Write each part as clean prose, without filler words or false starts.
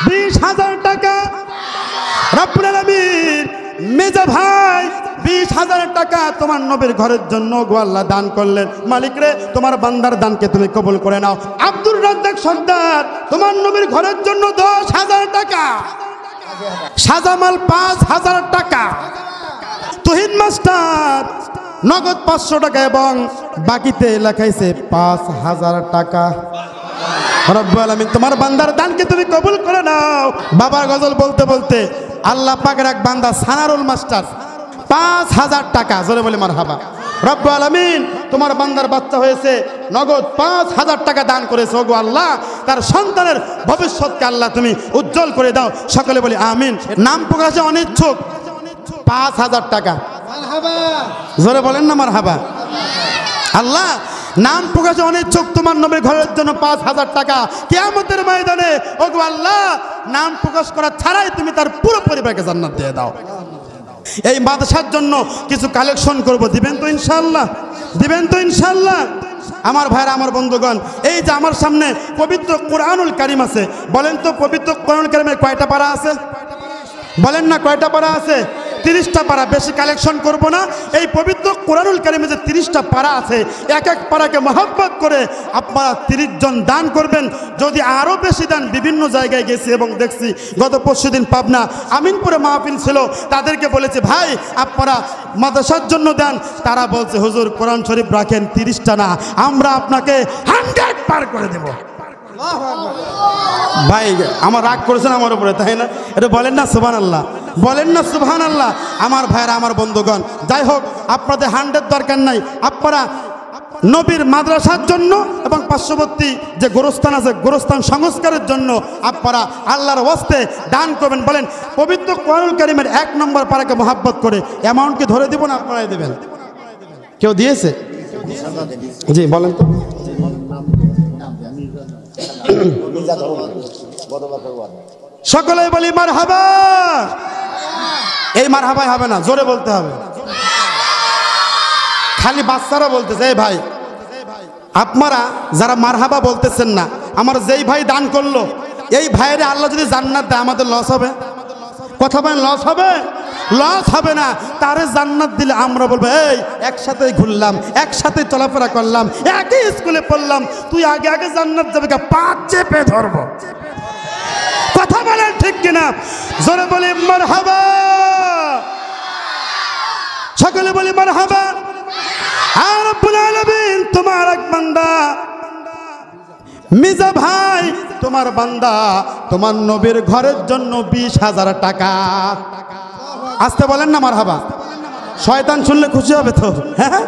20,000 টাকা রব্বুল আলামিন মেজা ভাই 20,000 টাকা তোমার নবীর ঘরের জন্য গো আল্লাহ দান করলেন। মালিক রে, তোমার বান্দার দানকে তুমি কবুল করে নাও। আব্দুর রাজ্জাক সর্দার তোমার নবীর ঘরের জন্য 10,000 টাকা। সাজামাল 5,000 টাকা। তুহিন মাস্টার নগদ 500 টাকা এবং বাকিতে লেখাইছে 5,000 টাকা। রব্বুল আলামিন তোমার বান্দার দানকে তুমি কবুল করে নাও। বাবার গজল বলতে বলতে আল্লাহ পাকের এক বান্দা সানারুল মাস্টার 5,000 টাকা, জোরে বলে মারহাবা। রব্বুল আলামিন তোমার বান্দার বাচ্চা হয়েছে, নগদ 5,000 টাকা দান করেছে। ওগো আল্লাহ, তার সন্তানের ভবিষ্যৎকে আল্লাহ তুমি উজ্জ্বল করে দাও। সকলে বলি আমিন। নাম প্রকাশে অনিচ্ছুক 5,000 টাকা, জোরে বলেন না মারহাবা। আল্লাহ নাম প্রকাশে অনিচ্ছুক তোমার নবীর ঘরের জন্য 5,000 টাকা। কিয়ামতের ময়দানে ওগো আল্লাহ, নাম প্রকাশ করা ছাড়াই তুমি তার পুরো পরিবারকে জান্নাত দিয়ে দাও। এই মাদ্রাসার জন্য কিছু কালেকশন করব, দিবেন তো ইনশাআল্লাহ? দিবেন তো ইনশাআল্লাহ? আমার ভাইরা, আমার বন্ধুগণ, এই যে আমার সামনে পবিত্র কোরআনুল কারীম আছে, বলেন তো পবিত্র কোরআনুল কারীমের কয়টা পারা আছে? বলেন না কয়টা পারা আছে? 30টা পারা। বেশি কালেকশন করব না। এই পবিত্র কোরআনুল কারীমে যে 30টা পারা আছে, এক এক পারাকে মহব্বত করে আপনারা 30 জন দান করবেন। যদি আরও বেশি দেন, বিভিন্ন জায়গায় গেছি এবং দেখছি, গত পরশুদিন পাবনা আমিনপুরে মাহফিল ছিল, তাদেরকে বলেছে ভাই আপনারা মাদ্রাসার জন্য দেন। তারা বলছে হুজুর কোরআন শরীফ রাখেন, 30টা না, আমরা আপনাকে 100 পার করে দেব। ভাই আমার রাগ করেছেন আমার উপরে, তাই না? এটা বলেন না সুবহানাল্লাহ, বলেন না সুবহানাল্লাহ। আমার ভাইরা, আমার বন্ধুগণ, যাই হোক, আপনাদের 100 দরকার নাই। আপনারা নবীর মাদ্রাসার জন্য এবং পার্শ্ববর্তী যে গোরস্থান আছে, গোরস্থান সংস্কারের জন্য আপনারা আল্লাহর ওয়াস্তে দান করবেন। বলেন পবিত্র কোরআনুল কারীমের 1 নম্বর পারাকে মহব্বত করে অ্যামাউন্টকে ধরে দিব না আপনারাই দেবেন? কেউ দিয়েছে? জি বলেন তো। সকলেই বলি মারহাবা। এই মারহাবাই হবে না, জোরে বলতে হবে। খালি বাচ্চারা বলতেছে। এই ভাই, আপনারা যারা মারহাবা বলতেছেন না, আমার যেই ভাই দান করলো, এই ভাইয়ের আল্লাহ যদি জান্নাত দেয়, আমাদের লস হবে? কথা বলেন, লস হবে? লস হবে না। তারে জান্নাত দিলে আমরা বলবো এই একসাথে ঘুরলাম, একসাথে চলাফেরা করলাম, একই স্কুলে পড়লাম, তুই আগে আগে জান্নাত যাবে, পাঁচ চেপে ধরবো। কথা বলেন ঠিক কিনা? জোরে বলি মারহাবা। সকলে বলি মারহাবা। আর রব্বুল আলামিন তোমার এক বান্দা মিজা ভাই, তোমার বান্দা তোমার নবীর ঘরের জন্য 20,000 টাকা। আসতে বলেন না মারহাবা। শয়তান শুনলে খুশি হবে তো? হ্যাঁ,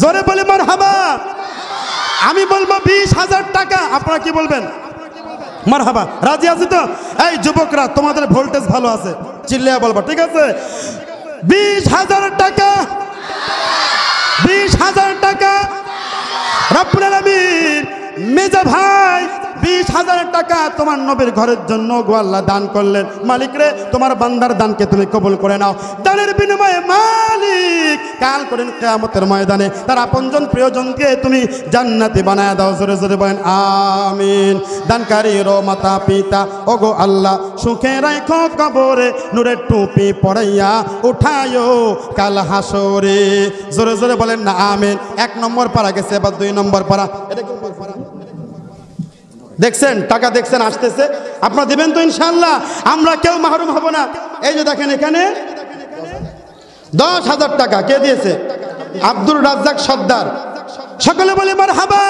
জোরে বলি মারহাবা। আমি বলবো 20,000 টাকা, আপনারা কি বলবেন? মারহাবা। রাজি আছি তো? এই যুবকরা, তোমাদের ভোল্টেজ ভালো আছে, চিল্লিয়া বলবা, ঠিক আছে? 20,000 টাকা, 20,000 টাকা রব্বুল আলামিন মেজা ভাই 20,000 টাকা তোমার নবীর ঘরের জন্য গো আল্লাহ দান করলেন। মালিক রে, তোমার বান্দার দানকে তুমি কবুল করে নাও। দানের বিনিময়ে মালিক কাল করেন কিয়ামতের ময়দানে তার আপনজন প্রিয়জনকে তুমি জান্নাতি বানায় দাও। জোরে জোরে বলেন আমিন। দানকারীর মাতা পিতা ওগো আল্লাহ সুখে রাখো কবরে, নূরের টুপি পরাইয়া উঠায়ো কাল হাসরে। জোরে জোরে বলেন না আমিন। 1 নম্বর পারা গেছে, এবার 2 নম্বর পারা। এটা কি পারা? দেখছেন টাকা, দেখছেন আসতেছে। আপনারা দিবেন তো ইনশাআল্লাহ? আমরা কেউ মাহরুম হব না। এই যে দেখেন এখানে 10,000 টাকা কে দিয়েছে? আব্দুর রাজ্জাক সর্দার। সকলে বলে মারহাবা।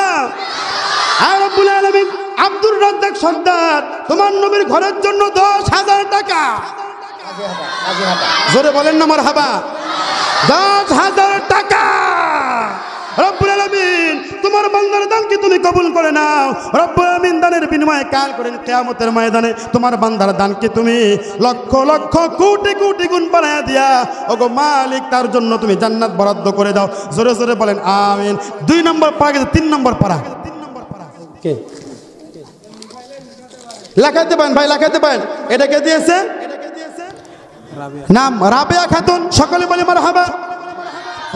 আর রব্বুল আলামিন আব্দুর রাজ্জাক সর্দার তোমার নবীর ঘরের জন্য 10,000 টাকা। জোরে বলেন না মারহাবা। 10,000 টাকা রব্বুল আলামিন তোমার বান্দার দানকে তুমি কবুল করে নাও। রব্বুল আলামিন দানের বিনিময়ে কাল করেন কিয়ামতের ময়দানে তোমার বান্দার দানকে তুমি লক্ষ লক্ষ কোটি কোটি গুণ বাড়ায়া দিয়া ওগো মালিক তার জন্য তুমি জান্নাত বরাদ্দ করে দাও। জোরে জোরে বলেন আমিন। 2 নম্বর পারা গেছে, 3 নম্বর পারা কে লেখাইতে পারেন ভাই, লেখাইতে পারেন। এটা কে দিয়েছে? নাম রাবেয়া খাতুন। সকলে বলে মারহাবা।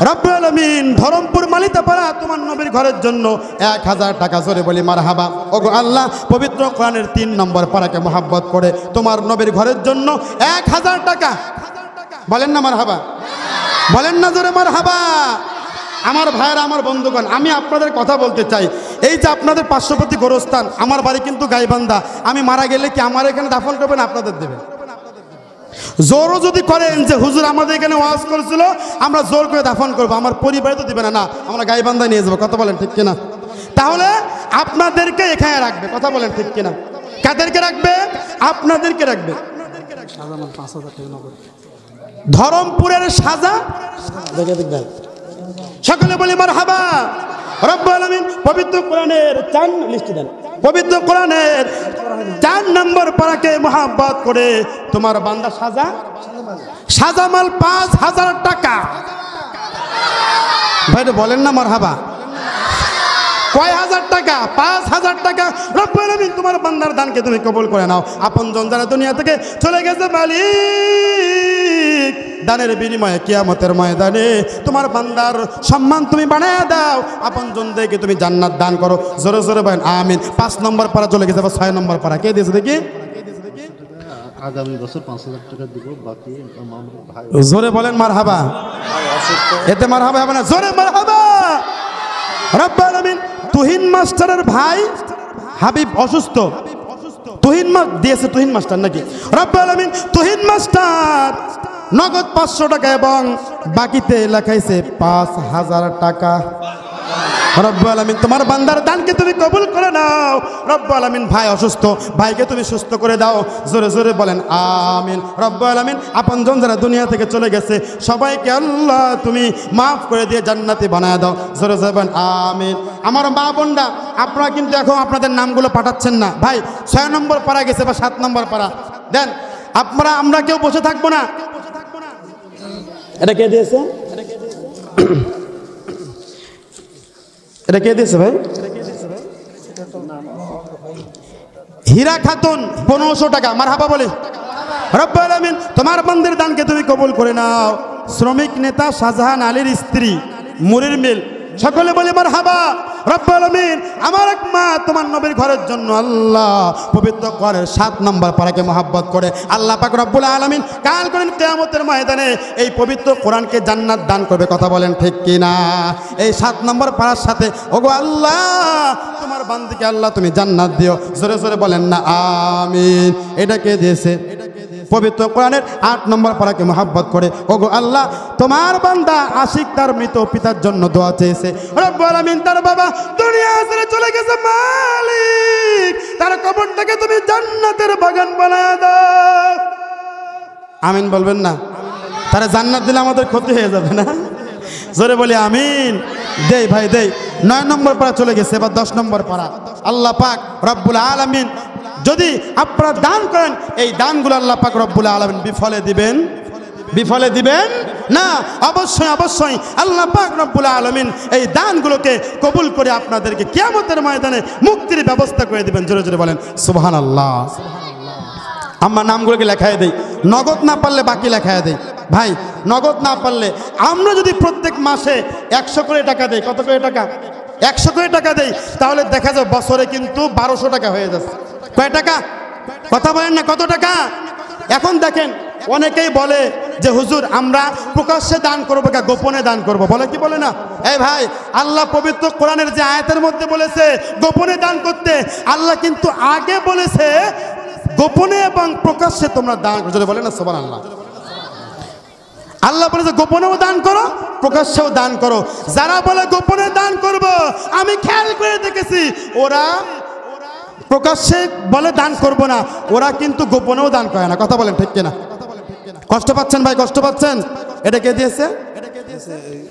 রব্বুল আলামিন ধরমপুর মালিতাপাড়া তোমার নবীর ঘরের জন্য 1000 টাকা জোরে বলি মারহাবা। ওগো আল্লাহ পবিত্র কোরআনের 3 নম্বর পারাকে মহব্বত করে তোমার নবীর ঘরের জন্য 1000 টাকা বলেন না মারহাবা, বলেন না জোরে মারহাবা। আমার ভাইয়েরা, আমার বন্ধুগণ, আমি আপনাদের কথা বলতে চাই, এই যে আপনাদের পার্শ্ববর্তী গোরস্থান, আমার বাড়ি কিন্তু গাইবান্ধা, আমি মারা গেলে কি আমার এখানে দাফন করবেন আপনাদের দেবেন? জোরও যদি করেন যে হুজুর আমাদের এখানে ওয়াজ করেছিল আমরা জোর করে দাফন করবো, আমার পরিবারে তো দিবে না, না আমরা গাইবান্ধায় নিয়ে যাবো, কথা বলেন ঠিক কিনা? তাহলে আপনাদেরকে এখানে রাখবে, কথা বলেন ঠিক কিনা? কাদেরকে রাখবে? আপনাদেরকে রাখবে। ধরমপুরের সাজা দেখবেন, সকলে বলি মারহাবা। রব্বুল আলামিন পবিত্র কোরআনের 4 লিস্ট দেন, পবিত্র কোরআনের 4 নম্বর পারাকে মহব্বত করে তোমার বান্দা সাজামাল 5000 টাকা। ভাই বলেন না মারহাবা। কয় হাজার টাকা? 5000 টাকা। রব্বুল আলামিন তোমার বান্দার দানকে তুমি কবুল করে নাও। আপনজন যারা দুনিয়া থেকে চলে গেছে মালিক, দানের বিনিময়ে কিয়ামতের ময়দানে তোমার বান্দার সম্মান তুমি বানায় দাও, আপনজনদেরকে তুমি জান্নাত দান করো। জোরে জোরে বলেন আমিন। 5 নম্বর পারা চলে গেছে, 6 নম্বর পারা কে দিয়েছে দেখি? আগামী বছর 5000 টাকা দিব, বাকি ভাই জোরে বলেন মারহাবা। এতে মারহাবা হবে না, জোরে মারহাবা। রব্বুল আলামিন তুহিন মাস্টারের ভাই হাবিব অসুস্থ, তুহিন দিয়েছে, তুহিন মাস্টার নাকি? রব্বুল আলামিন তুহিন মাস্টার নগদ 500 টাকা এবং বাকিতে লেখাইছে 5000 টাকা। রব্বুল আলামিন তোমার বান্দার দানকে তুমি কবুল করে নাও। রব্বুল আলামিন ভাই অসুস্থ, ভাইকে তুমি সুস্থ করে দাও। জোরে জোরে বলেন আমিন। রব্বুল আলামিন আপনজন যারা দুনিয়া থেকে চলে গেছে সবাইকে আল্লাহ তুমি মাফ করে দিয়ে জান্নাতি বানায় দাও। জোরে জোরে বলেন আমিন। আমার মা বোনরা, আপনারা কিন্তু এখন আপনাদের নামগুলো পাঠাচ্ছেন না। ভাই 6 নম্বর পারা গেছে বা 7 নম্বর পারা দেন। আপনারা আমরা কেউ বসে থাকবো না। এটা কে দিয়েছে? এটা কে দিয়েছে ভাই? হীরা খাতুন 1500 টাকা। মারহাবা বলে। রব্বুল আলামিন তোমার বান্দার দানকে তুমি কবুল করে নাও। শ্রমিক নেতা শাহজাহান আলীর স্ত্রী মুরির মিল, সকলে বলে মারহাবা। রব্বুল আলামিন আমার এক মা তোমার নবীর ঘরের জন্য আল্লাহ পবিত্র কোরআনের 7 নম্বর পারাকে মহব্বত করে আল্লাহ পাক রব্বুল আলামিন কাল করেন কিয়ামতের ময়দানে এই পবিত্র কোরআনকে জান্নাত দান করবে, কথা বলেন ঠিক কিনা? এই 7 নম্বর পারার সাথে ওগো আল্লাহ তোমার বান্দাকে আল্লাহ তুমি জান্নাত দিও। জোরে জোরে বলেন না আমিন। এটা কে দিয়েছে? পবিত্র কোরআনের 8 নম্বর পারাকে মহব্বত করে ওগো আল্লাহ তোমার বান্দা আশিক তার মৃত পিতার জন্য দোয়া চেয়েছে। রব্বুল আলামিন তার বাবা দুনিয়া ছেড়ে চলে গেছে, মালিক তার কবরটাকে তুমি জান্নাতের বাগান বানায় দাও। আমিন বলবেন না? তারা জান্নাত দিলে আমাদের ক্ষতি হয়ে যাবে না? জোরে বলি আমিন। দেই ভাই দেই। 9 নম্বর পারা চলে গেছে, এবার 10 নম্বর পারা। আল্লাহ পাক রব্বুল আলামিন যদি আপনারা দান করেন এই দানগুলো আল্লাহ পাক রব্বুল আলামিন বিফলে দিবেন? বিফলে দিবেন না। অবশ্যই অবশ্যই আল্লাহ পাক রব্বুল আলামিন এই দানগুলোকে কবুল করে আপনাদেরকে কিয়ামতের ময়দানে মুক্তির ব্যবস্থা করে দিবেন। জোরে জোরে বলেন সুবহানাল্লাহ। আমার নামগুলোকে লেখায় দেই, নগদ না পারলে বাকি লেখায় দেই। ভাই নগদ না পারলে আমরা যদি প্রত্যেক মাসে 100 করে টাকা দেই, কত করে টাকা? 100 করে টাকা দেই, তাহলে দেখা যায় বছরে কিন্তু 1200 টাকা হয়ে যাচ্ছে। কয় টাকা? কথা বলেন না, কত টাকা? এখন দেখেন অনেকেই বলে যে হুজুর আমরা প্রকাশ্যে দান করবো না গোপনে দান করব, বলে কি বলে না? এই ভাই আল্লাহ পবিত্র কোরআনের যে আয়াতের মধ্যে বলেছে গোপনে দান করতে, আল্লাহ কিন্তু আগে বলেছে গোপনে এবং প্রকাশ্যে তোমরা দান করো। বলে না সুবহানাল্লাহ। আল্লাহ বলেছে গোপনেও দান করো, প্রকাশ্যেও দান করো। যারা বলে গোপনে দান করব, আমি খেয়াল করে দেখেছি ওরা প্রকাশ্যে বলে দান করব না, ওরা কিন্তু গোপনেও দান করে না। কথা বলেন ঠিক কিনা? কষ্ট পাচ্ছেন ভাই, কষ্ট পাচ্ছেন? এটা কে দিয়েছে?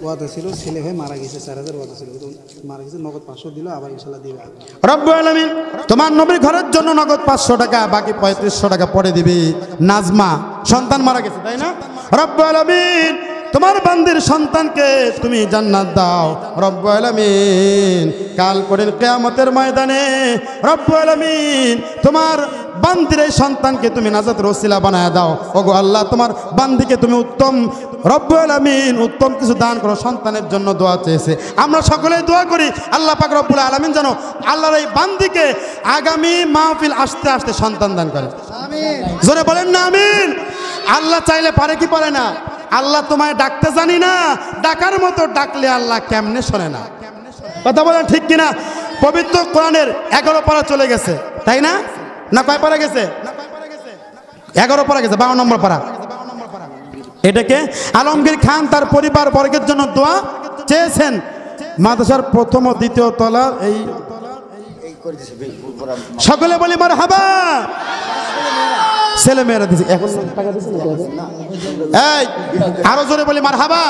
ওয়াদা ছিল, ছেলে হয়ে মারা গেছে, 4000 ওয়াদা ছিল, মারা গেছে, নগদ 500 দিল, আবার ইনশাআল্লাহ দিবে। রব্বুল আলামিন তোমার নবীর ঘরের জন্য নগদ 500 টাকা, বাকি 3500 টাকা পরে দিবি। নাজমা সন্তান মারা গেছে, তাই না? রব্বুল আলামিন তোমার বান্দির সন্তানকে তুমি জান্নাত দাও। রব্বুল আলামিন কাল করেন কিয়ামতের ময়দানে রব্বুল আলামিন তোমার বান্দির এই সন্তানকে তুমি নাজাতের ওসিলা বানায় দাও। ওগো আল্লাহ, তোমার বান্দিকে তুমি উত্তম রব্বুল আলামিন উত্তম কিছু দান করো। সন্তানের জন্য দোয়া চেয়েছে, আমরা সকলেই দোয়া করি আল্লাহ পাক রব্বুল আলামিন যেন আল্লাহর এই বান্দিকে আগামী মাহফিল আসতে আসতে সন্তান দান করে। জোরে বলেন না আমিন। আল্লাহ চাইলে পারে কি পারে না? আল্লাহ তোমায় ডাকতে জানি না, ডাকার মতো ডাকলে আল্লাহ কেমনে শোনে না? কথা বলেন ঠিক কিনা? পবিত্র কোরআনের 11 পারা চলে গেছে, তাই না? না কয় পারা গেছে? 11 পারা গেছে, 52 নম্বর পারা। এটাকে আলমগীর খান তার পরিবার বর্গের জন্য দোয়া চেয়েছেন। মাদ্রাসার প্রথম ও দ্বিতীয় তলা এই সকলে বলি মারহাবা। ছেলে মেয়েরা দিছে, এখন টাকা দিছে না? এই আরো জোরে বলি মারহাবা।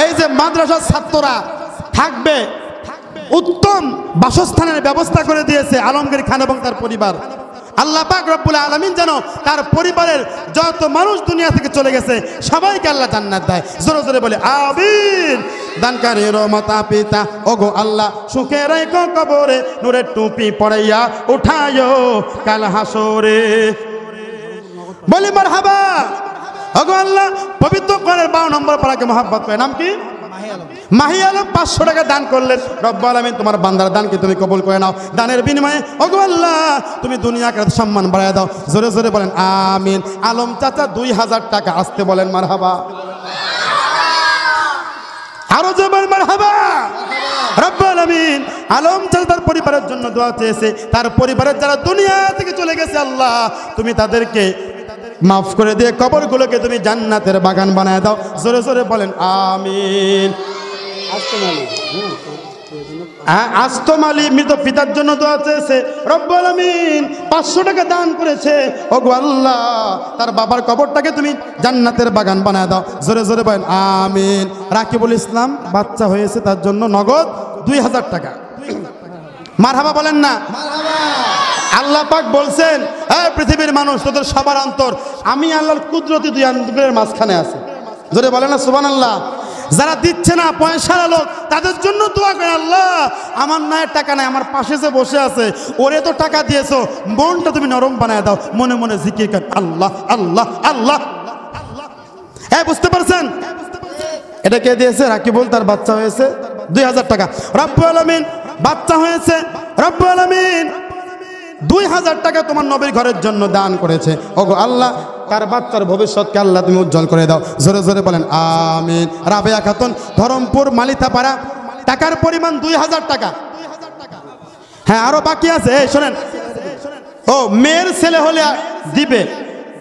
এই যে মাদ্রাসার ছাত্ররা থাকবে, উত্তম বাসস্থানের ব্যবস্থা করে দিয়েছে আলমগীর খান এবং তার পরিবার। আল্লাহ পাক রব্বুল আলামিন যেন তার পরিবারের যত মানুষ দুনিয়া থেকে চলে গেছে সবাইকে আল্লাহ জান্নাত দেয়। জোরে জোরে বলে আমিন। দানকারীর মাতা পিতা ওগো আল্লাহ সুখে রাখো কবরে, নূরের টুপি পরাইয়া উঠায়ো কাল হাসরে। বলি মারহাবা। ওগো আল্লাহ, পবিত্র কোরআনের 52 নম্বর পারাকে মহব্বত করে, নাম কি? মাহি আলম 500 টাকা দান করলেন। রব্বুল আলামিন তোমার বান্দার দানকে তুমি কবুল করে নাও। দানের বিনিময়ে ওগো আল্লাহ তুমি দুনিয়া আখিরাত সম্মান বাড়ায় দাও। জোরে জোরে বলেন আমিন। আলম চাচা 2000 টাকা, আসতে বলেন মারহাবা। আরো জোরে বলেন মারহাবা। রব্বুল আলামিন আলম চাচা তার পরিবারের জন্য দোয়া চেয়েছে। তার পরিবারের যারা দুনিয়া থেকে চলে গেছে আল্লাহ তুমি তাদেরকে মাফ করে দিয়ে কবরগুলোকে তুমি জান্নাতের বাগান বানায় দাও। জোরে জোরে বলেন আমিন। আস্তম আলী মৃত পিতার জন্য দোয়া চেয়েছে। রব্বুল আলামিন 500 টাকা দান করেছে। ওগো আল্লাহ তার বাবার কবরটাকে তুমি জান্নাতের বাগান বানায় দাও। জোরে জোরে বলেন আমিন। রাকিবুল ইসলাম বাচ্চা হয়েছে, তার জন্য নগদ 2000 টাকা। মারহাবা বলেন না? আল্লাহ পাক বলছেন, হ্যাঁ পৃথিবীর মানুষ তোদের সবার অন্তর আমি আল্লাহর কুদরতি দুই আঙ্গুলের মাঝখানে আছে। জোরে বলেন না সুবহানাল্লাহ। যারা দিচ্ছে না পয়সার লোক, তাদের জন্য দোয়া করেন আল্লাহ আমার নায়ের টাকা নাই, আমার পাশে যে বসে আছে ওরে তো টাকা দিয়েছো, মনটা তুমি নরম বানায় দাও, মনে মনে জিকির কর আল্লাহ আল্লাহ আল্লাহ। হ্যাঁ বুঝতে পারছেন? এটা কে দিয়েছে? রাকিবুল, তার বাচ্চা হয়েছে 2000 টাকা। রব্বুল আলামিন বাচ্চা হয়েছে, রব্বুল আলামিন 2000 টাকা তোমার নবীর ঘরের জন্য দান করেছে। ওগো আল্লাহ তার বাচ্চার ভবিষ্যৎকে আল্লাহ তুমি উজ্জ্বল করে দাও। জোরে জোরে বলেন আমিন। রাবেয়া খাতুন ধরমপুর মালিথাপাড়া, টাকার পরিমাণ 2000 টাকা। হ্যাঁ আরো বাকি আছে, এই শোনেন। ও মেয়ের ছেলে হলে দিবে,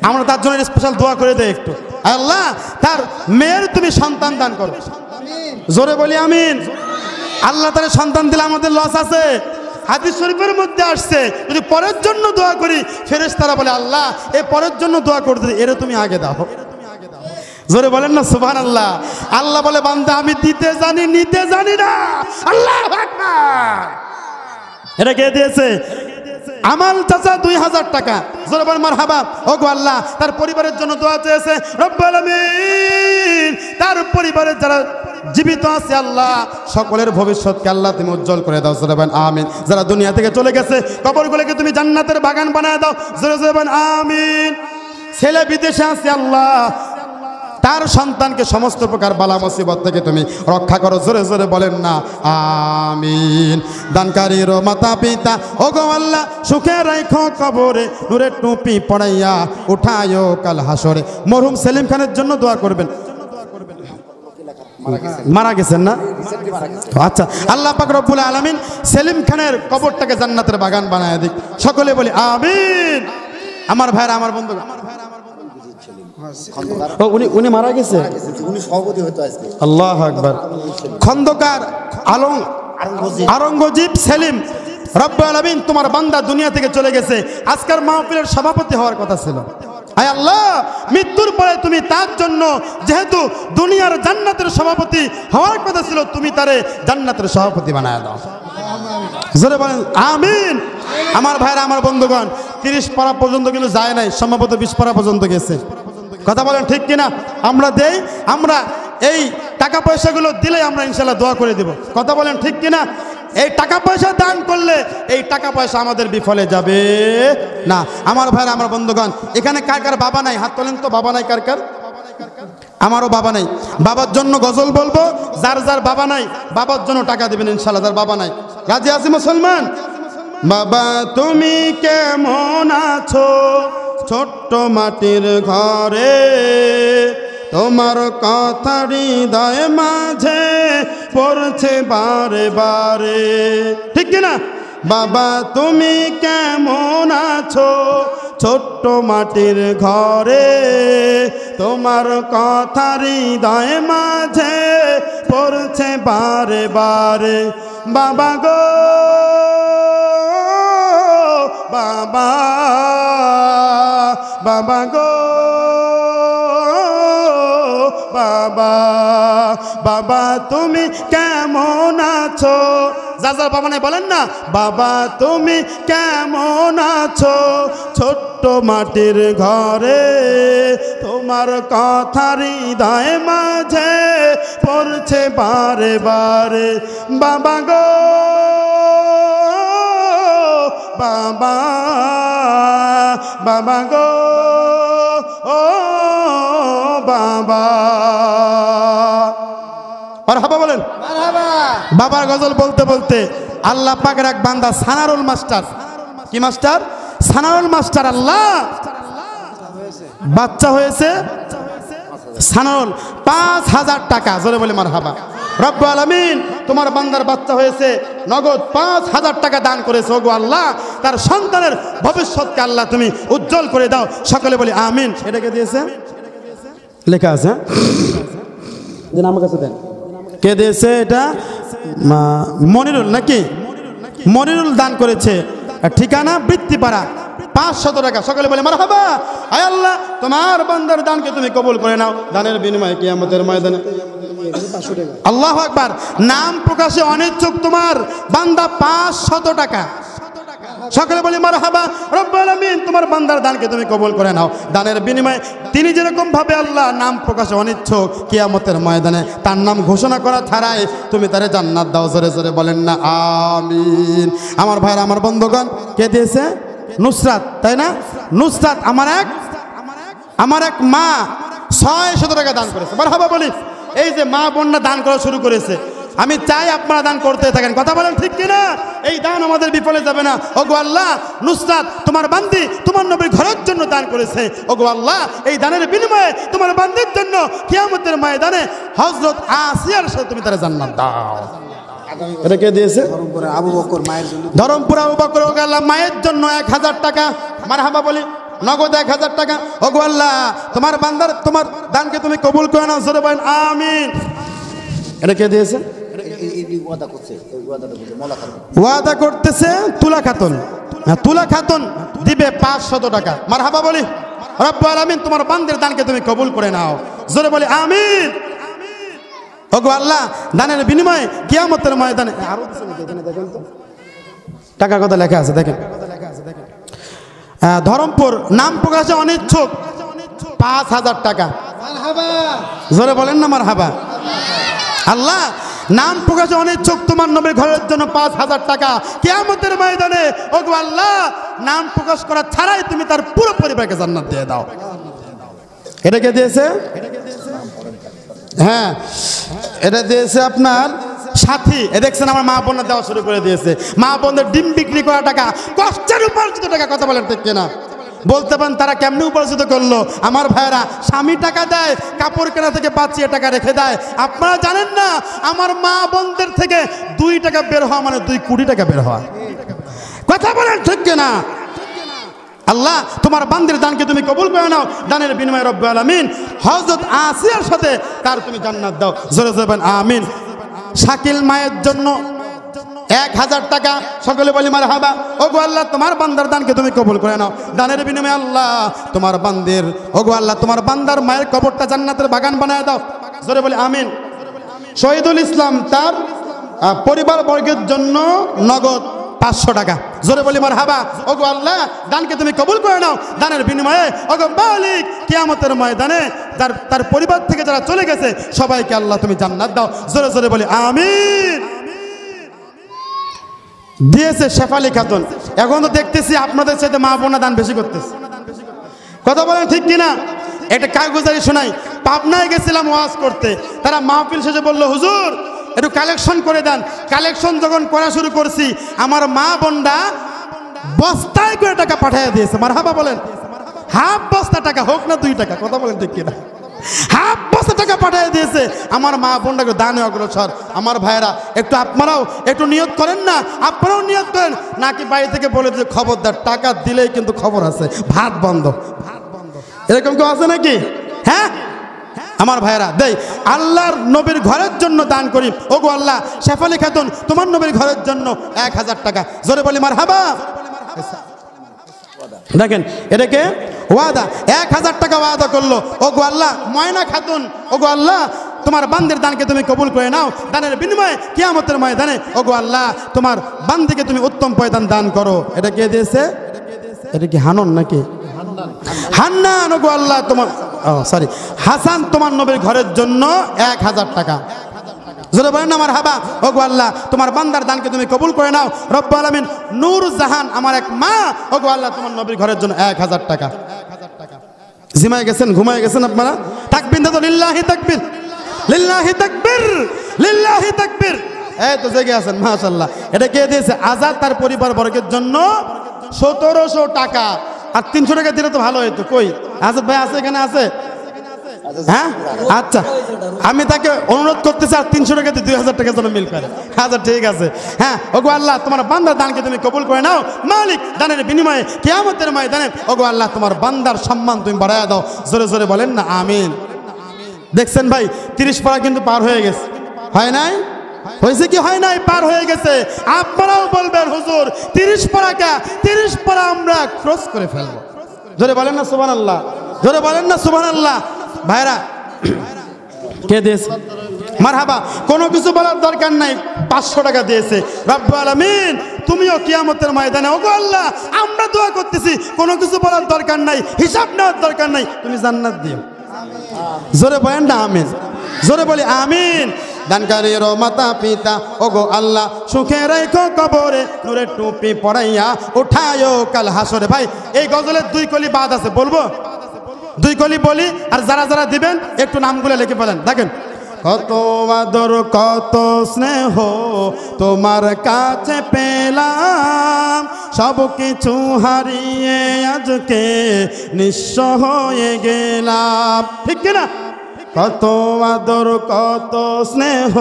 আমরা তার জন্য স্পেশাল দোয়া করে দেই একটু। আল্লাহ তার মেয়ের তুমি সন্তান দান করো। জোরে বলি আমিন। আল্লাহ তার সন্তান দিলে আমাদের লস আছে। হাদিস শরীফের মধ্যে আসছে যদি পরের জন্য দোয়া করি ফেরেশতারা বলে আল্লাহ এ পরের জন্য দোয়া করতে এর তুমি আগে দাও। জোরে বলেন না সুবহানাল্লাহ। আল্লাহ বলে বান্দা আমি দিতে জানি নিতে জানি না। আল্লাহু আকবার। এটা কে দিয়েছে? আমাল চাচা 2000 টাকা। জোরে বলেন মারহাবা। ওগো আল্লাহ তার পরিবারের জন্য দোয়া চেয়েছে। রব্বুল আলামিন তার পরিবারের যারা জীবিত আছে আল্লাহ সকলের ভবিষ্যৎকে আল্লাহ তুমি উজ্জ্বল করে দাও। জোরে বলেন আমিন। যারা দুনিয়া থেকে চলে গেছে কবরগুলোকে তুমি জান্নাতের বাগান বানায় দাও। জোরে জোরে বলেন আমিন। ছেলে বিদেশে আছে আল্লাহ তার সন্তানকে সমস্ত প্রকার বালা মুসিবত থেকে তুমি রক্ষা করো। জোরে জোরে বলেন না আমিন। দানকারীর মাতা পিতা ওগো আল্লাহ সুখে রাখো কবরে, নূরের টুপি পড়াইয়া উঠায়ো কাল হাসরে। মরহুম সেলিম খানের জন্য দোয়া করবেন। মারা গেছেন না? আচ্ছা আল্লাহ পাক রব্বুল আলামিন সেলিম খানের কবরটাকে জান্নাতের বাগান বানায় দিক। সকলে বলি আমিন। আমার ভাইরা আমার বন্ধু উনি মারা গেছে, উনি সভাপতি হতো আজকে। আল্লাহু আকবার। খন্দকার আরঙ্গজীব সেলিম, রব্বুল আলামিন তোমার বান্দা দুনিয়া থেকে চলে গেছে, আজকের মাহফিলের সভাপতি হওয়ার কথা ছিল। আয় আল্লাহ মৃত্যুর পরে তুমি তার জন্য যেহেতু দুনিয়ার জান্নাতের সভাপতি হওয়ার কথা ছিল তুমি তারে জান্নাতের সভাপতি বানায় দাও। জোরে বলেন আমিন। আমার ভাইরা আমার বন্ধুগণ 30 পারা পর্যন্ত কিন্তু যায় নাই, সম্ভবত 20 পারা পর্যন্ত গেছে। কথা বলেন ঠিক কিনা? আমরা দেই, আমরা এই টাকা পয়সাগুলো দিলে আমরা ইনশাল্লাহ দোয়া করে দেব। কথা বলেন ঠিক কিনা? এই টাকা পয়সা দান করলে এই টাকা পয়সা আমাদের বিফলে যাবে না। আমার ভাইরা, আমার বন্ধুগণ, এখানে কার কার বাবা নাই? হাত তোলেন তো। বাবা নাই কার কার? আমারও বাবা নাই। বাবার জন্য গজল বলবো। যার যার বাবা নাই, বাবার জন্য টাকা দেবেন ইনশাল্লাহ। যার বাবা নাই, রাজি আছি মুসলমান? বাবা তুমি কেমন আছো ছোট্ট মাটির ঘরে, তোমার কথা হৃদয় মাঝে পড়ছে বারে বারে, ঠিক কিনা? বাবা তুমি কেমন আছো ছোট্ট মাটির ঘরে, তোমার কথা হৃদয় মাঝে পড়ছে বারে বারে। বাবা গো বাবা, বাবা গো বাবা, বাবা তুমি কেমন আছো? যা যা বাবা নাই বলেন না, বাবা তুমি কেমন আছো ছোট্ট মাটির ঘরে, তোমার কথা হৃদয় মাঝে পড়ছে বারে বারে। বাবা গো বাবা, বাবা গো ও বাবা। মারহাবা বলেন। বাবার গজল বলতে বলতে আল্লাহ পাকের এক বান্দা সানারুল মাস্টার, কি মাস্টার? সানারুল মাস্টার, আল্লাহ বাচ্চা হয়েছে সানারুল, 5,000 টাকা। জোরে বলে মারহাবা। রব্বুল আলামিন তোমার বান্দার বাচ্চা হয়েছে, নগদ 5,000 টাকা দান করেছে। ওগো আল্লাহ, তার সন্তানের ভবিষ্যৎকে আল্লাহ তুমি উজ্জ্বল করে দাও। সকলে বলি আমিন। এটাকে দিয়েছে, লেখা আছে, দেন আমার কাছে দেন। কে দিয়েছে এটা? মনিরুল নাকি? মনিরুল দান করেছে। ঠিকানা বৃত্তিপাড়া, 500 টাকা। সকলে বলে মারহাবা। আয় আল্লাহ, তোমার বান্দার দানকে তুমি কবুল করে নাও। দানের বিনিময়ে কিয়ামতের ময়দানে আল্লাহু আকবার। নাম প্রকাশে অনিচ্ছুক তোমার বান্দা 500 টাকা। সকলে বলি মারহাবা। রব্বুল আলামিন তোমার বান্দার দানকে তুমি কবুল করে নাও। দানের বিনিময়ে তিনি যেরকম ভাবে আল্লাহ নাম প্রকাশে অনিচ্ছুক, কিয়ামতের ময়দানে তার নাম ঘোষণা করা ছাড়াই তুমি তারে জান্নাত দাও। জোরে জোরে বলেন না আমিন। আমার ভাইরা, আমার বন্ধুগণ, কে দিয়েছে? নুসরাত, তাই না? নুসরাত আমার এক মা 600 টাকা দান করেছে। মারহাবা বলি। এই যে মা বোনরা দান করা শুরু করেছে, আমি চাই আপনারা দান করতে থাকেন। কথা বলেন ঠিক কিনা? এই দান আমাদের বিফলে যাবে না। ওগো আল্লাহ, নুসরাত তোমার বান্দি তোমার নবীর ঘরের জন্য দান করেছে। ওগো আল্লাহ, এই দানের বিনিময়ে তোমার বান্দির জন্য কিয়ামতের ময়দানে হযরত আসিয়ার সাথে তুমি তার জান্নাত দাও। এটা কে দিয়েছে? ধরমপুরে আবু বকর মায়ের জন্য। ধরমপুরে আবু বকর, ওগো আল্লাহ মায়ের জন্য 1000 টাকা। মারহাবা বলি। নগদ 1000 টাকা। ওগো আল্লাহ, তোমার বান্দার তোমার দানকে তুমি কবুল করে নাও। জোরে বলেন আমিন। এটা কে দিয়েছে? ওয়াদা করতেছে তুলা খাতুন। তুলা খাতুন দিবে 500 টাকা। মারহাবা বলি। রব্বুল আলামিন তোমার বান্দার দানকে তুমি কবুল করে নাও। জোরে বলি আমিন। ওগো আল্লাহ, দানের বিনিময়ে কিয়ামতের ময়দানে আরো দেখেন তো টাকার কথা লেখা আছে, দেখেন। ধরমপুর নাম প্রকাশে অনিচ্ছুক 5,000 টাকা। জোরে বলেন না মারহাবা। আল্লাহ, নাম প্রকাশে অনিচ্ছুক তোমার নবীর ঘরের জন্য 5,000 টাকা। কিয়ামতের ময়দানে ওগো আল্লাহ, নাম প্রকাশ করা ছাড়াই তুমি তার পুরো পরিবারকে জান্নাত দিয়ে দাও। এটা কে দিয়েছে? হ্যাঁ, এটা দিয়েছে আপনার সাথী। এ দেখছেন, আমার মা বোনরা দেওয়া শুরু করে দিয়েছে। মা বোনদের ডিম বিক্রি করা টাকা, কষ্টের উপার্জিত টাকা। কথা বলেন ঠিক কিনা? বলতে পারেন তারা কেমনি উপার্জিত করলো? আমার ভাইরা, স্বামী টাকা দেয়, কাপড় কেনা থেকে বাঁচিয়ে টাকা রেখে দেয়। আপনারা জানেন না, আমার মা বোনদের থেকে 2 টাকা বের হওয়া মানে 2 কোটি টাকা বের হওয়া। কথা বলেন ঠিক কিনা? আল্লাহ, তোমার বান্দির দানকে তুমি কবুল করে নাও। দানের বিনিময়ে রব্বুল আলামিন হযরত আসিয়ার সাথে তার তুমি জান্নাত দাও। জোরে জোরে বলেন আমিন। শাকিল মায়ের জন্য 1000 টাকা। সকলে বলি মারহাবা। ওগো আল্লাহ, তোমার বান্দার দানকে তুমি কবুল করে নাও। দানের বিনিময়ে আল্লাহ তোমার বান্দির, ওগো আল্লাহ, তোমার বান্দার মায়ের কবরটা জান্নাতের বাগান বানায় দাও। জোরে বলি আমিন। শহীদুল ইসলাম তার পরিবার বর্গের জন্য নগদ 500 টাকা। জোরে বলি মারহাবা। ওগো আল্লাহ, দানকে তুমি কবুল করে নাও। দানের বিনিময়ে ওগো মালিক, কিয়ামতের ময়দানে তার পরিবার থেকে যারা চলে গেছে সবাইকে আল্লাহ তুমি জান্নাত দাও। জোরে জোরে বলি আমিন। দিয়েছে শেফালি খাতুন। এখন তো দেখতেছি আপনাদের সাথে মা বোনা দান বেশি করতেছে। কথা বলেন ঠিক কিনা? একটা কাগজারি শোনাই। পাবনায় গেছিলাম ওয়াজ করতে, তারা মাহফিল শেষে বলল, হুজুর একটু কালেকশন করে দেন। কালেকশন যখন করা শুরু করছি, আমার মা বোনরা বস্তায় করে টাকা পাঠিয়ে দিয়েছে। মারহাবা বলেন। হাফ বস্তা টাকা, হোক না 2 টাকা। কথা বলেন ঠিক কিনা? হাফ বস্তা টাকা পাঠিয়ে দিয়েছে আমার মা বোনটাকে দানে অগ্রসর। আমার ভাইরা একটু আপনারাও একটু নিয়ত করেন না, আপনারাও নিয়ত করেন। নাকি বাড়ি থেকে বলে যে খবরদার টাকা দিলেই কিন্তু খবর আছে, ভাত বন্ধ। এরকম কেউ আছে নাকি? হ্যাঁ আমার ভাইরা, দেই আল্লাহর নবীর ঘরের জন্য দান করি। ওগো আল্লাহ, শেফালি খাতুন তোমার নবীর ঘরের জন্য 1000 টাকা। জোরে বলি মারহাবা। দেখেন এটাকে ওয়াদা, 1000 টাকা ওয়াদা করলো। ওগো আল্লাহ, ময়না খাতুন, ওগো আল্লাহ তোমার বান্দির দানকে তুমি কবুল করে নাও। দানের বিনিময়ে কিয়ামতের ময়দানে ওগো আল্লাহ তোমার বান্দিকে তুমি উত্তম পয়দান দান করো। এটা কে দিয়েছে? এটা কি হানন নাকি? হান্নান। ওগো আল্লাহ তোমার সরি হাসান তোমার নবীর ঘরের জন্য 1000 টাকা। জোরে বলেন আমার হাবা। ওগো আল্লাহ তোমার বান্দার দানকে তুমি কবুল করে নাও। রব্বুল আলামিন নূর জাহান আমার এক মা, ওগো আল্লাহ তোমার নবীর ঘরের জন্য 1000 টাকা। জিমায় গেছেন, ঘুমায় গেছেন আপনারা? তাকবীর দাও, লিল্লাহি তাকবীর, লিল্লাহি তাকবীর, লিল্লাহি তাকবীর। এই তো জেগে আছেন মাশাআল্লাহ। এটা কে দিয়েছে? আজাদ তার পরিবার বর্গের জন্য 1700 টাকা। আর 300 টাকা দিলে তো ভালো হতো। কই আজাদ ভাই আছে? এখানে আছে? হ্যাঁ আচ্ছা, আমি তাকে অনুরোধ করতেছি আর 300 টাকা দিয়ে 2000 টাকা যেন মিল করে। আচ্ছা ঠিক আছে। হ্যাঁ ওগো আল্লাহ তোমার বান্দার দানকে তুমি কবুল করে নাও। মালিক দানের বিনিময়ে কিয়ামতের ময়দানে ওগো আল্লাহ তোমার বান্দার সম্মান তুমি বাড়ায়া দাও। জোরে জোরে বলেন না আমিন। দেখছেন ভাই 30 পারা কিন্তু পার হয়ে গেছে, হয় নাই? হয়েছে কি হয় নাই? পার হয়ে গেছে। আপনারাও বলবেন হুজুর 30 পারা কা 30 পারা আমরা ক্রস করে ফেলবো। জোরে বলেন না সুবহানাল্লাহ, জোরে বলেন না সুবহানাল্লাহ। ভাইরা কে দিয়েছে? মারহাবা। কোনো কিছু বলার দরকার নাই, 500 টাকা দিয়েছে। রব্বুল আলামিন তুমিও কিয়ামতের ময়দানে ওগো আল্লাহ আমরা দোয়া করতেছি, কোনো কিছু বলার দরকার নাই, হিসাব নেওয়ার দরকার নাই, তুমি জান্নাত দিও। জোরে বলেন না আমিন, জোরে বলি আমিন। দানকারীর মাতা পিতা ওগো আল্লাহ সুখে রেখো কবরে, নূরের টুপি পড়াইয়া উঠায়ো কাল হাসরে। ভাই এই গজলের 2 কলি বাদ আছে, বলবো? 2 কলি বলি, আর যারা যারা দিবেন একটু নামগুলো লিখে বলেন। দেখেন কত আদর কত স্নেহ তোমার কাছে পেলাম, সব কিছু হারিয়ে আজকে নিঃস্ব হয়ে গেলাম। ঠিক কিনা? কত আদর কত স্নেহ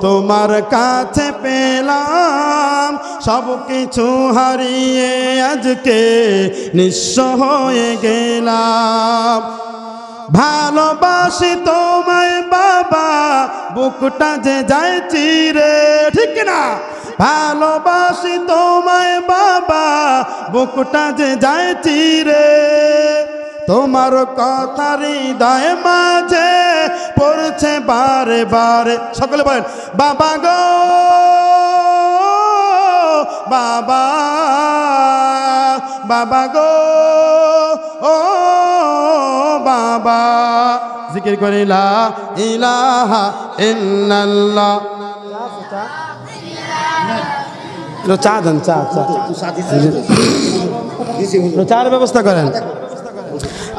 তোমার কাছে পেলাম, সব কিছু হারিয়ে আজকে নিঃস্ব হয়ে গেলাম। ভালোবাসি তোমায় বাবা বুকটা যে যায় চিরে। ঠিক না? ভালোবাসি তোমায় বাবা বুকটা যে যায় চিরে, তোমার কথা হৃদয় মাঝে পড়ছে বারে বারে। সকলে বলেন বাবা গো বাবা, বাবা গো ও বাবা। জিকির করি লা ইলাহা ইল্লাল্লাহ। চা দেন, চা চার ব্যবস্থা করেন।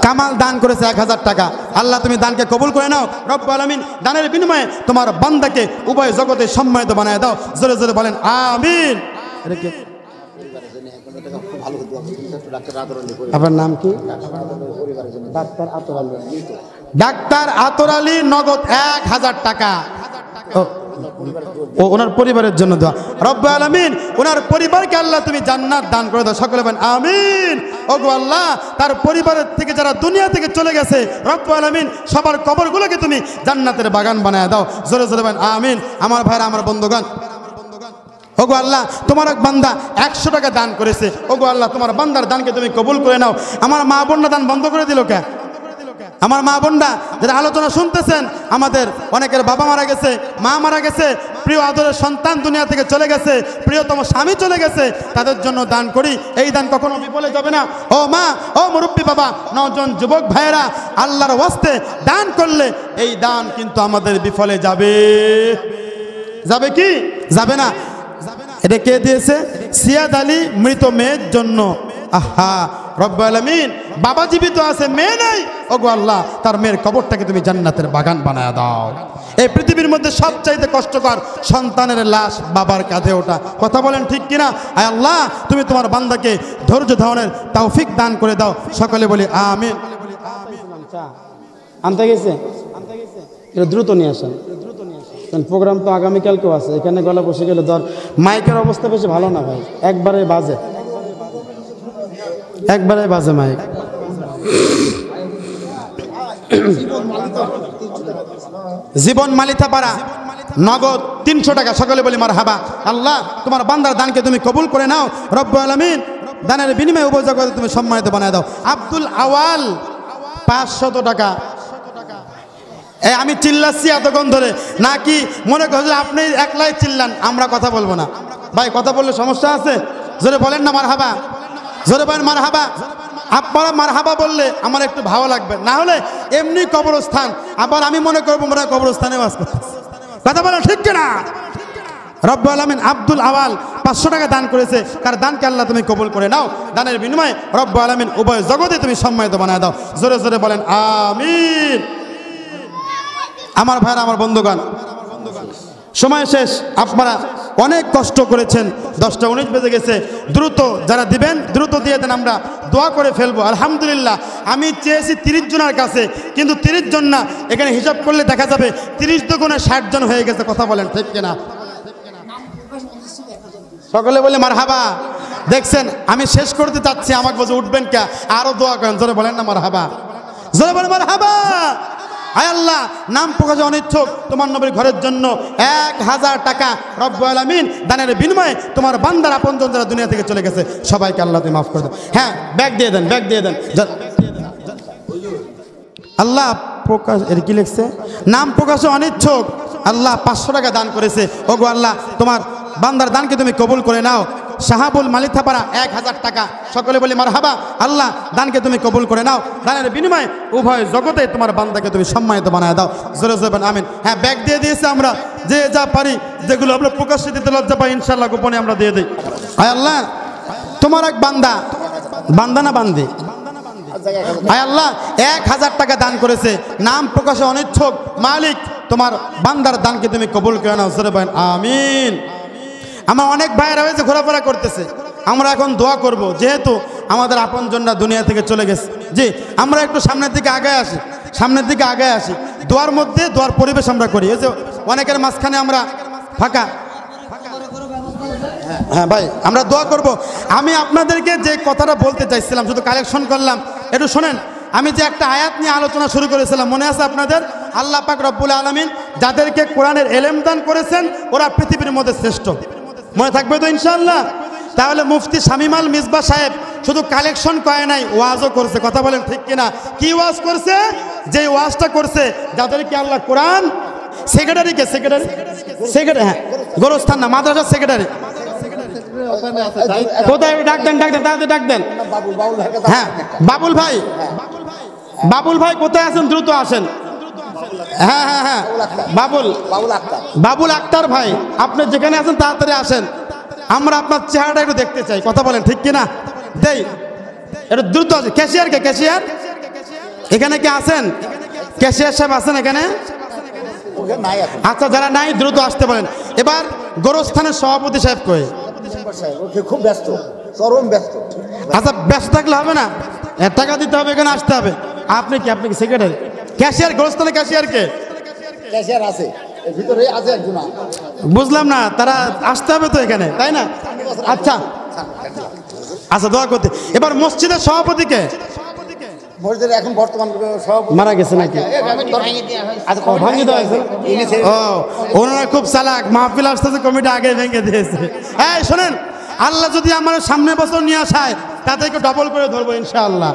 কামাল দান করেছে 1000 টাকা। আল্লাহ তুমি দানকে কবুল করে নাও। রব্বুল আলামিন দানের বিনিময়ে তোমার বান্দাকে উভয় জগতে সম্মানিত বানায় দাও। জোরে জোরে বলেন আমিন। আপনার নাম কি? ডাক্তার আতর আলী। ডাক্তার আতর আলী নগদ 1000 টাকা ও ওনার পরিবারের জন্য দোয়া। রব্বুল আলামিন ওনার পরিবারকে আল্লাহ তুমি জান্নাত দান করে দাও। সকলে বলেন আমিন। ওগো আল্লাহ তার পরিবারের থেকে যারা দুনিয়া থেকে চলে গেছে, রব্বুল আলামিন সবার কবরগুলোকে তুমি জান্নাতের বাগান বানায় দাও। জোরে জোরে বলেন আমিন। আমার ভাইরা, আমার বন্ধুগণ, ওগো আল্লাহ তোমার এক বান্দা 100 টাকা দান করেছে। ওগো আল্লাহ তোমার বান্দার দানকে তুমি কবুল করে নাও। আমার মা বোনরা দান বন্ধ করে দিল কে? আমার মা বোনরা যারা আলোচনা শুনতেছেন, আমাদের অনেকের বাবা মারা গেছে, মা মারা গেছে, প্রিয় আদরের সন্তান দুনিয়া থেকে চলে গেছে, প্রিয়তম স্বামী চলে গেছে, তাদের জন্য দান করি। এই দান কখনো বিফলে যাবে না। ও মা, ও মুরব্বী বাবা, 9 জন যুবক ভাইয়েরা, আল্লাহর ওয়াস্তে দান করলে এই দান কিন্তু আমাদের বিফলে যাবে। যাবে কি? যাবে না। এটা কে দিয়েছে? সিয়াদ আলী মৃত মেয়ের জন্য। আহা রব্বুল আলামিন, বাবা জীবিত আছে, মেয়ে নাই, ওগো আল্লাহ তার মেয়ের কবরটাকে তুমি জান্নাতের বাগান বানায় দাও। এই পৃথিবীর মধ্যে সবচাইতে কষ্টকর সন্তানের লাশ বাবার কাঁধে ওঠা। কথা বলেন ঠিক কিনা? আয় আল্লাহ, তুমি তোমার বান্দাকে ধৈর্য ধারণের তৌফিক দান করে দাও। সকলে বলি আমিন। আনতে গেছে, এটা দ্রুত নিয়ে আসেন, কারণ প্রোগ্রাম তো আগামীকালকেও আছে। এখানে গলা বসে গেলে ধর মাইকের অবস্থা বেশি ভালো না ভাই, একবারে বাজে মাইক। জীবন মালিতাপাড়া, নগদ 300 টাকা। সকলে বলি মারহাবা। আল্লাহ তোমার বান্দার দানকে তুমি কবুল করে নাও রব্বুল আলামিন। দানের বিনিময়ে উভয় জগতে তুমি সম্মানিত বানায় দাও। আব্দুল আওয়াল 500 টাকা। আমি চিল্লাচ্ছি এতক্ষণ ধরে, নাকি মনে করছেন আপনি একলাই চিল্লান, আমরা কথা বলবো না? ভাই কথা বললে সমস্যা আছে? জোরে বলেন না মারহাবা, জোরে বলেন মারহাবা। আপনারা মারহাবা বললে আমার একটু ভালো লাগবে, না হলে এমনি কবরস্থান, আবার আমি মনে করবো মনে হয় কবরস্থানে বাস করতেছে। কথা বলেন ঠিক কিনা? রব্বুল আলামিন আব্দুল আওয়াল 500 টাকা দান করেছে। তার দানকে আল্লাহ তুমি কবুল করে নাও। দানের বিনিময়ে রব্বুল আলামিন উভয় জগতে তুমি সম্মানিত বানায় দাও। জোরে জোরে বলেন আমিন। আমার ভাইরা, আমার বন্ধুগণ, সময় শেষ। আপনারা অনেক কষ্ট করেছেন, 10টা 19 বেজে গেছে। দ্রুত যারা দিবেন দ্রুত দিয়ে দেন, আমরা দোয়া করে ফেলবো। আলহামদুলিল্লাহ, আমি চেয়েছি 30 জনের কাছে, কিন্তু 30 জন না, এখানে হিসাব করলে দেখা যাবে 30 দুগুণে 60 জন হয়ে গেছে। কথা বলেন ঠিক কিনা? সকলে বলে মারহাবা। দেখছেন আমি শেষ করতে চাচ্ছি, আমাকে বলছে উঠবেন কে, আরো দোয়া করেন। জোরে বলেন না মারহাবা, জোরে বলেন মারহাবা। আয় আল্লাহ, নাম প্রকাশে অনিচ্ছুক তোমার নবীর ঘরের জন্য 1000 টাকা রব্বুল আলামিন দানের বিনিময়ে তোমার বান্দার আপনজন যারা দুনিয়া থেকে চলে গেছে সবাইকে আল্লাহ তুমি মাফ করে দাও। হ্যাঁ, ব্যাগ দিয়ে দেন, ব্যাগ দিয়ে দেন। আল্লাহ প্রকাশ, এর কি লিখছে? নাম প্রকাশে অনিচ্ছুক আল্লাহ 500 টাকা দান করেছে। ওগো আল্লাহ তোমার বান্দার দানকে তুমি কবুল করে নাও। শাহাবুল মালিতাপাড়া 1000 টাকা। সকলে বলি মারহাবা। আল্লাহ দানকে তুমি কবুল করে নাও। দানের বিনিময়ে উভয় জগতে তোমার বান্দাকে তুমি সম্মানিত বানায় দাও। জোরে জোরে আমিন। হ্যাঁ, ব্যাগ দিয়ে দিয়েছে। আমরা যে যা পারি, যেগুলো আমরা প্রকাশ্যে দিতে লজ্জা পাই, ইনশাআল্লাহ গোপনে আমরা দিয়ে দিই। আয় আল্লাহ, তোমার এক বান্দা, বান্দা না বান্দি, আয় আল্লাহ 1000 টাকা দান করেছে। নাম প্রকাশে অনিচ্ছুক মালিক তোমার বান্দার দানকে তুমি কবুল করে নাও। জোরে বলেন আমিন। আমার অনেক ভাইয়েরা হয়েছে ঘোরাফেরা করতেছে, আমরা এখন দোয়া করব, যেহেতু আমাদের আপনজনরা দুনিয়া থেকে চলে গেছে। জি, আমরা একটু সামনের দিকে আগে আসি, সামনের দিকে আগে আসি। দোয়ার মধ্যে দোয়ার পরিবেশ আমরা করি। এই যে অনেকের মাঝখানে আমরা ফাঁকা। হ্যাঁ ভাই, আমরা দোয়া করব। আমি আপনাদেরকে যে কথাটা বলতে চাইছিলাম, শুধু কালেকশন করলাম, একটু শোনেন। আমি যে একটা আয়াত নিয়ে আলোচনা শুরু করেছিলাম, মনে আছে আপনাদের? আল্লাহ পাক রব্বুল আলামিন যাদেরকে কোরআনের এলেম দান করেছেন ওরা পৃথিবীর মধ্যে শ্রেষ্ঠ। মনে থাকবে তো ইনশাআল্লাহ? তাহলে মুফতি শামীম আল মিসবাহ সাহেব শুধু কালেকশন করে নাই, ওয়াজও করছে। কথা বলেন ঠিক কিনা? কি ওয়াজ করছে? যে ওয়াজটা করছে যাদেরকে আল্লাহ কোরআন সেক্রেটারিকে, সেক্রেটারি, হ্যাঁ গোরস্থান না, মাদ্রাসার সেক্রেটারি। কোথায়? ডাক দেন, ডাক দেন, তাড়াতাড়ি ডাক দেন। হ্যাঁ, বাবুল ভাই, বাবুল ভাই কোথায় আছেন? দ্রুত আসেন। হ্যাঁ হ্যাঁ হ্যাঁ, বাবুল আক্তার ভাই, আপনি যেখানে আছেন তাড়াতাড়ি আসেন। আমরা আপনার চেহারাটা একটু দেখতে চাই। কথা বলেন ঠিক কিনা? দেই, একটু দ্রুত আছে। ক্যাশিয়ার কে? ক্যাশিয়ার এখানে কে আছেন? ক্যাশিয়ার সাহেব আছেন এখানে? আচ্ছা, যারা নাই দ্রুত আসতে বলেন। এবার গোরস্থানের সভাপতি সাহেব কই? খুব ব্যস্ত, চরম ব্যস্ত। আচ্ছা, ব্যস্ত থাকলে হবে না, টাকা দিতে হবে, এখানে আসতে হবে। আপনি কি সেক্রেটারি? ক্যাশিয়ার, গোরস্থানের ক্যাশিয়ার কে? ক্যাশিয়ার আছে, এর ভিতরে আছে একজন। বুঝলাম না, তারা আসতে হবে তো এখানে, তাই না? আচ্ছা আচ্ছা, দোয়া করতে। এবার মসজিদের সভাপতিকে? মসজিদের এখন বর্তমান সভাপতি মারা গেছে নাকি? ভাঙিয়ে দেওয়া হয়েছে। ও, ওনারা খুব চালাক, মাহফিল আসতেছে, কমিটি আগে ভেঙে দিয়েছে। হ্যাঁ শোনেন, আল্লাহ যদি আমার সামনের বছর নিয়ে আসায় তাদেরকে ডবল করে ধরবো ইনশাআল্লাহ।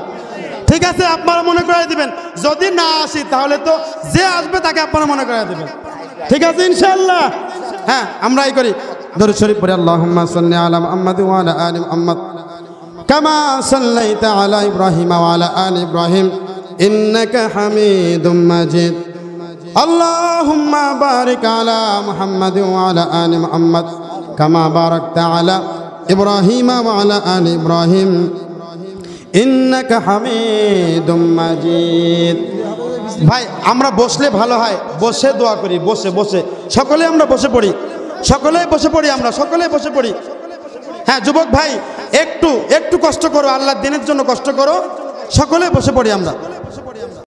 ঠিক আছে, আপনারা মনে করে দিবেন। যদি না আসি তাহলে তো যে আসবে তাকে আপনারা মনে করে দিবেন। ঠিক আছে ইনশাআল্লাহ। হ্যাঁ, আমরা এই করি, দরুদ শরীফ পড়ি। আল্লাহুম্মা সাল্লি আলা মুহাম্মাদ ওয়া আলা আলি মুহাম্মাদ কামা সাল্লাইতা আলা ইব্রাহিম ওয়া আলা আলি ইব্রাহিম ইন্নাকা হামিদুম মাজিদ। আল্লাহুম্মা বারিক আলা মুহাম্মাদ ওয়া আলা আলি মুহাম্মাদ কামা বারাকতা আলা ইব্রাহিম ওয়া আলা আলি ইব্রাহিম ইন্নাকা হামিদুম মাজিদ। ভাই আমরা বসলে ভালো হয়, বসে দোয়া করি, বসে বসে সকলে আমরা বসে পড়ি, সকলেই বসে পড়ি, আমরা সকলেই বসে পড়ি। হ্যাঁ যুবক ভাই, একটু একটু কষ্ট করো, আল্লাহর দিনের জন্য কষ্ট করো, সকলে বসে পড়ি আমরা।